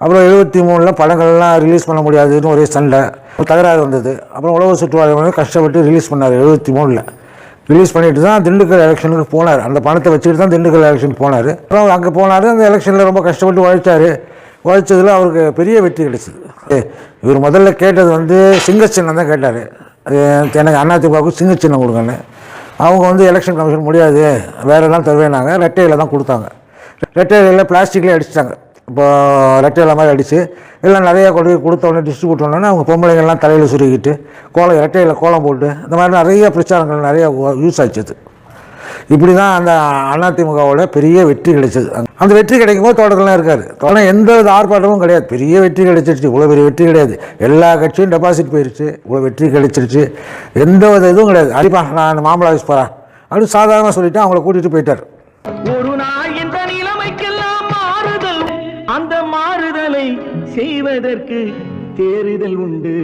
அப்புறம் 73 படங்கள்லாம் ரிலீஸ் பண்ண முடியாதுன்னு ஒரே சண்டை தகராறு வந்தது. அப்புறம் உழவு சுற்றுவாளர் கஷ்டப்பட்டு ரிலீஸ் பண்ணார். 73 ரிலீஸ் பண்ணிட்டு தான் திண்டுக்கல் எலெக்ஷனுக்கு போனார். அந்த பணத்தை வச்சுக்கிட்டு தான் திண்டுக்கல் எலெக்ஷனுக்கு போனார். அப்புறம் அங்கே போனார். அந்த எலெக்ஷனில் ரொம்ப கஷ்டப்பட்டு உழைச்சதில் அவருக்கு பெரிய வெற்றி கிடைச்சிது. இவர் முதல்ல கேட்டது சிங்கச்சின்னம் தான் கேட்டார். எனக்கு அதிமுகவுக்கு சிங்கச்சின்னம் கொடுங்கன்னு. அவங்க எலெக்ஷன் கமிஷன் முடியாது, வேறு எல்லாம் தருவேனாங்க. ரெட்டையில் தான் கொடுத்தாங்க. ரெட்டையில் பிளாஸ்டிக்லேயே அடிச்சிட்டாங்க. இப்போ ரெட்டையில் மாதிரி அடித்து எல்லாம் நிறையா கொண்டு கொடுத்தோடனே டிஸ்ட்ரிபியூட் பண்ணோன்னே அவங்க பொம்பளைங்கள்லாம் தலையில் சுருக்கிட்டு ரெட்டையில் கோலம் போட்டு இந்த மாதிரி நிறைய பிரச்சாரங்கள் நிறையா யூஸ் ஆச்சுது. இப்படி தான் அந்த அதிமுகவோட பெரிய வெற்றி கிடைச்சது. அந்த வெற்றி கிடைக்கும் போது தோட்டத்திலாம் இருக்கார். ஆனால் எந்த வித ஆர்ப்பாட்டமும் கிடையாது. பெரிய வெற்றி கிடைச்சிருச்சு. இவ்வளோ பெரிய வெற்றி கிடையாது. எல்லா கட்சியும் டெபாசிட் போயிடுச்சு. இவ்வளோ வெற்றி கிடைச்சிருச்சு. எந்த வித இதுவும் கிடையாது. அடிப்பா நான் மாம்பழ ஆஃபீஸ் போகிறேன் அப்படின்னு சாதாரணமாக சொல்லிவிட்டு அவங்கள கூட்டிகிட்டு போயிட்டார். ஒரு நாள் இந்த நிலைமைக்கெல்லாம் மாறுதல், அந்த மாறுதலை செய்வதற்கு தேறுதல் உண்டு.